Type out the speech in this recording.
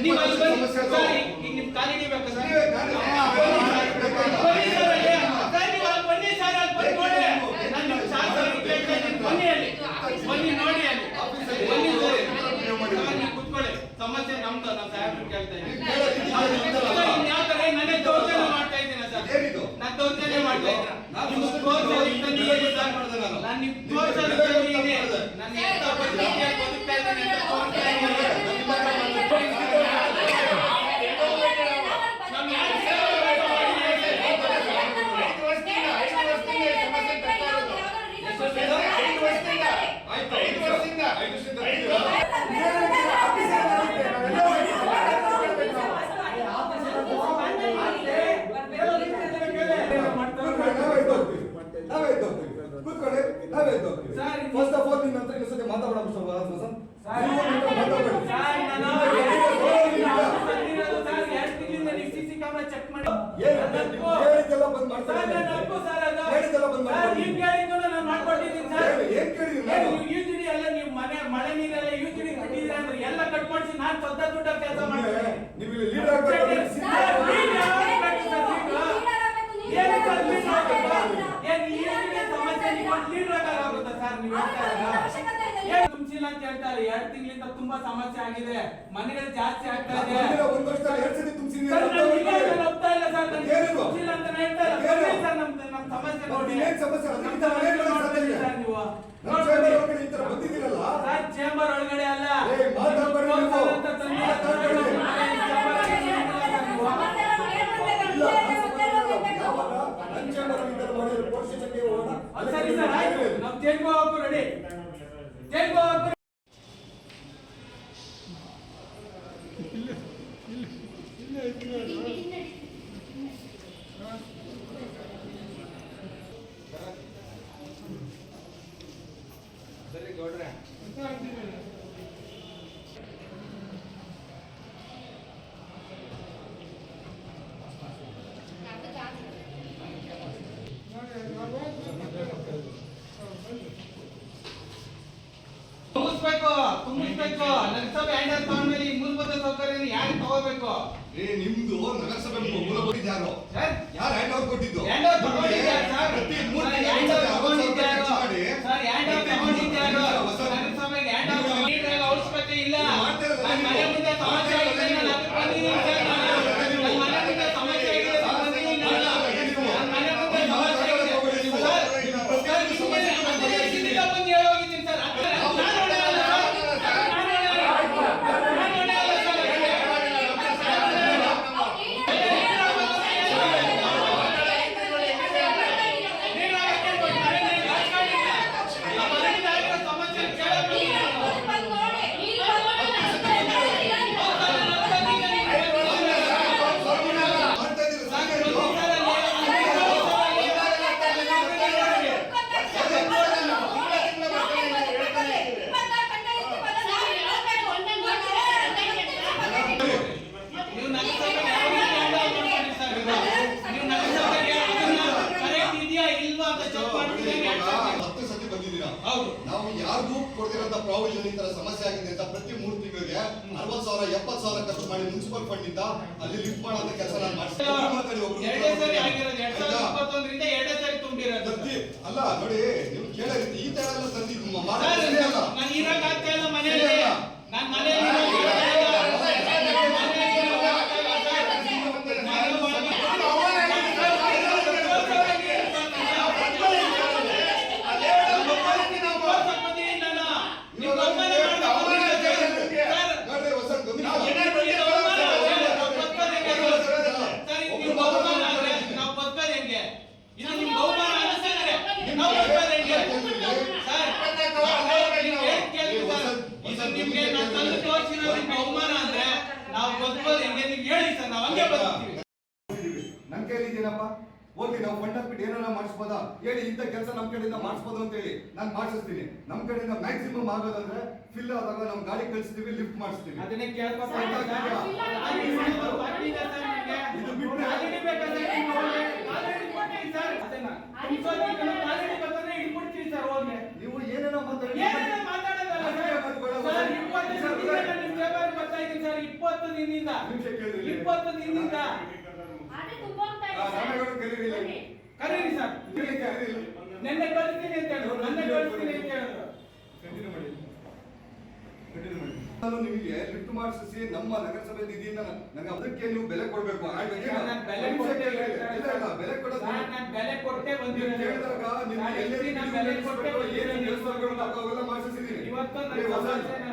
ನೀವು ಅಲ್ಲಿ ಬನ್ನಿ ಸರ್, ಈಗ ನಿಮ್ಮ ಕಾಲಿಗೆ ಬೇಕು ಸರ್. ಬನ್ನಿ ಸರ್, ನೀವು ಅಲ್ಲಿ ಬನ್ನಿ ಸರ್, ಅಲ್ಲಿ ಬಂದು ನೋಡಿ. ನಾನು ನಿಮ್ಮ ಶಾಸಕರು ಕೇಳ್ತಾ ಇದ್ದೀನಿ, ಬನ್ನಿ ಅಲ್ಲಿ, ಬನ್ನಿ ನೋಡಿ ಅಲ್ಲಿ, ಬನ್ನಿ ಸರ್. ನೀವು ಕೂತ್ಕೊಳ್ಳಿ, ಸಮಸ್ಯೆ ನಮ್ದು, ನಾವು ಸಾಹೇಬ್ರು ಕೇಳ್ತಾ ಇದ್ದೀನಿ. ಯಾವ ತರ ನನಗೆ ದೌರ್ಜನ್ಯ ಮಾಡ್ತಾ ಇದ್ದೀನಿ ಸರ್, ನಾನು ದೌರ್ಜನ್ಯ ಮಾಡ್ತಾ ಇದ್ದೀನಿ. ನಿಮ್ಗೆ ತೋರ್ಸಲಿದ್ದೀನಿ, ನಾನು ಎಂತ ಪರಿಸ್ಥಿತಿಯಲ್ಲಿ ಬದುಕ್ತಾ ಇದ್ದೀನಿ ಅಂತ ತೋರ್ಸ್ತಾ ಇದ್ದೀನಿ. ಫಸ್ಟ್ ಆಫ್ ಆಲ್ ನಿಮ್ಮ ಹತ್ರ ಇನ್ನೊಂದ್ಸತಿ ಮಾತಾಡೋಣ ಸರ್. ಮಳೆ ನೀರೆಲ್ಲ ಯೂಜಿಡಿ ಕಟ್ಟಿದ್ರೆ ಅಂದ್ರೆ ಎಲ್ಲ ಕಟ್ಕೊಡ್ಸಿ ನಾನು ಸ್ವಂತ ದುಡ್ಡ ಕೆಲಸ ಮಾಡ್ತೀನಿ. ನೀವು ಇಲ್ಲಿ ಲೀಡರ್ ಆಗಬೇಕು. ತುಂಬಿಸಿಲ್ಲ ಅಂತ ಹೇಳ್ತಾರೆ. 2 ತಿಂಗಳಿಂದ ತುಂಬಾ ಸಮಸ್ಯೆ ಆಗಿದೆ, ಮನೆಗಳು ಜಾಸ್ತಿ ಆಗ್ತಾ ಇದೆ. ಒಂದು ವರ್ಷದಲ್ಲಿ 2 ಸತಿ ತುಂಬಿಸಿಲ್ಲ ಸರ್, ನಾನು ತುಂಬಿಸಿಲ್ಲ ಅಂತ ಹೇಳ್ತಾರೆ ಸರ್. ನಮ್ಮ ಸಮಸ್ಯೆ ನೋಡಿ, ಏನು ಸಮಸ್ಯೆ ಸರ್, ನೀವು ಈ ತರ ಬಂದಿದ್ದೀರಲ್ಲ ಸರ್, ಚೇಂಬರ್ ಒಳಗಡೆ ಅಲ್ಲ ಸರಿ ಸರ್, ಆಯ್ತು, ನಾವು ಜೈಲ್ಗೆ ಹೋಗಬೇಕು, ರೆಡಿ, ಜೈಲ್ಗೆ ಹೋಗಬೇಕು. ಸರಿ ಗೌಡ್ರೆ, ತುಂಬಿಸ್ಬೇಕು. ನಗರಸಭೆ ಹ್ಯಾಂಡಲ್ ತಗೊಂಡ್ಮೇಲೆ ಈ ಮೂಲಭೂತ ಸೌಕರ್ಯ ಯಾರು ತಗೋಬೇಕು? ನಿಮ್ದು ನಗರಸಭೆ ಮೂಲಭೂತ ಯಾರು ಹ್ಯಾಂಡ್ ಓವರ್ ಕೊಟ್ಟಿದ್ದು? ಹ್ಯಾಂಡ್ ಓವರ್ ತಗೊಂಡಿದ್ದಾರೆ ಸರ್, ನಗರಸಭೆಗೆ ಹ್ಯಾಂಡ್ ಓವರ್ ಅವಶ್ಯಕತೆ ಇಲ್ಲ. ಮನೆ ಮುಂದೆ ಸಮಸ್ಯೆ ಆಗಿದೆ, ನಾವು ಯಾರಿಗೂ ಕೊಡ್ತಿರೋಂತ ಪ್ರಾವಿಷನ್ ಈ ತರ ಸಮಸ್ಯೆ ಆಗಿದೆ ಅಂತ ಪ್ರತಿ 3 ತಿಂಗಳಿಗೆ 60,000 70,000 ಖರ್ಚು ಮಾಡಿ ಮುನ್ಸಿಪಲ್ ಫಂಡ್ ಇಂದ ಅಲ್ಲಿ ಲಿಫ್ಟ್ ಮಾಡೋಂತ ಕೆಲಸ ನಾನು ಮಾಡ್ತೀನಿ. ಅಲ್ಲ ನೋಡಿ, ನೀವು ಕೇಳೋ ರೀತಿ ಈ ತರ ಎಲ್ಲ ತಂದಿದ್ದು ನನ್ ಕೈಲಿದ್ದೀನಪ್ಪ, ಹೋಗಿ ನಾವು ಫಂಡ್ ಹಾಕ್ಬಿಟ್ಟು ಏನಾರ ಮಾಡಿಸ್ಬೋದಾ ಹೇಳಿ, ಇಂಥ ಕೆಲಸ ನಮ್ ಕಡೆಯಿಂದ ಮಾಡಿಸ್ಬೋದು ಅಂತ ಹೇಳಿ ನಾನು ಮಾಡಿಸ್ತೀನಿ. ನಮ್ ಕಡೆಯಿಂದ ಮ್ಯಾಕ್ಸಿಮಮ್ ಆಗೋದಂದ್ರೆ ಫಿಲ್ ಆದಾಗ ನಾವು ಗಾಡಿ ಕಳಿಸ್ತೀವಿ, ಲಿಫ್ಟ್ ಮಾಡಿಸ್ತೀವಿ. ಅದನ್ನೇ ಕೇಳ್ಕೊತಾ ಇದು ನೀವು ಏನೇನೋ ಮಾತಾಡೋದಲ್ಲ ಸರ್. 20 ದಿನದಿಂದ ನಿಮಿಷ ಕೇಳಿದ್ರೆ 20 ದಿನದಿಂದ ಆದ್ರೆ ತುಂಬಾ ಹೋಗ್ತಾ ಇದೆ ಸರ್. ರಾಮೇಗೌಡ ಕರೀರಿಲ್ಲ. ಬನ್ನಿ. ಕರೀರಿ ಸರ್. ಇಲ್ಲಿ ಕರೀರಿಲ್ಲ. ನೆನ್ನೆ ಕಳಿಸ್ತೀನಿ ಅಂತ ಹೇಳಿದ್ರು, ಮೊನ್ನೆ ಕಳಿಸ್ತೀನಿ ಅಂತ ಹೇಳಿದ್ರು. ಕಂಟಿನ್ಯೂ ಮಾಡಿ. ಕಂಟಿನ್ಯೂ ಮಾಡಿ. ನಾನು ನಿಮಗೆ ಲಿಫ್ಟ್ ಮಾಡಿಸಿ ನಮ್ಮ ನಗರಸಭೆ ನಿಧಿಯಿಂದ ನನಗೆ ಅದಕ್ಕೆ ನೀವು ಬೆಲೆ ಕೊಡಬೇಕು. ನಾನು ಬೆಲೆ ಕೊಟ್ಟೆ ಬೆಲೆ ಕೊಡೋದು ಸರ್, ನಾನು ಬೆಲೆ ಕೊಟ್ಟೆ ನೀವು ಬಂದಿರೋದು. ಕೇಳಿದಾಗ ನಾನು ನಿಮ್ಗೆ ಎಲ್ಲಿ ನಾನು ಬೆಲೆ ಕೊಟ್ಟೆ ಏನೇನು ಬಂದಿರೋದು. ಕೆಲಸಗಳು ಅವೆಲ್ಲ ಮಾಡಿಸಿದ್ದೀನಿ. ಇವತ್ತು ನನ್ನ ಸಮಸ್ಯೆ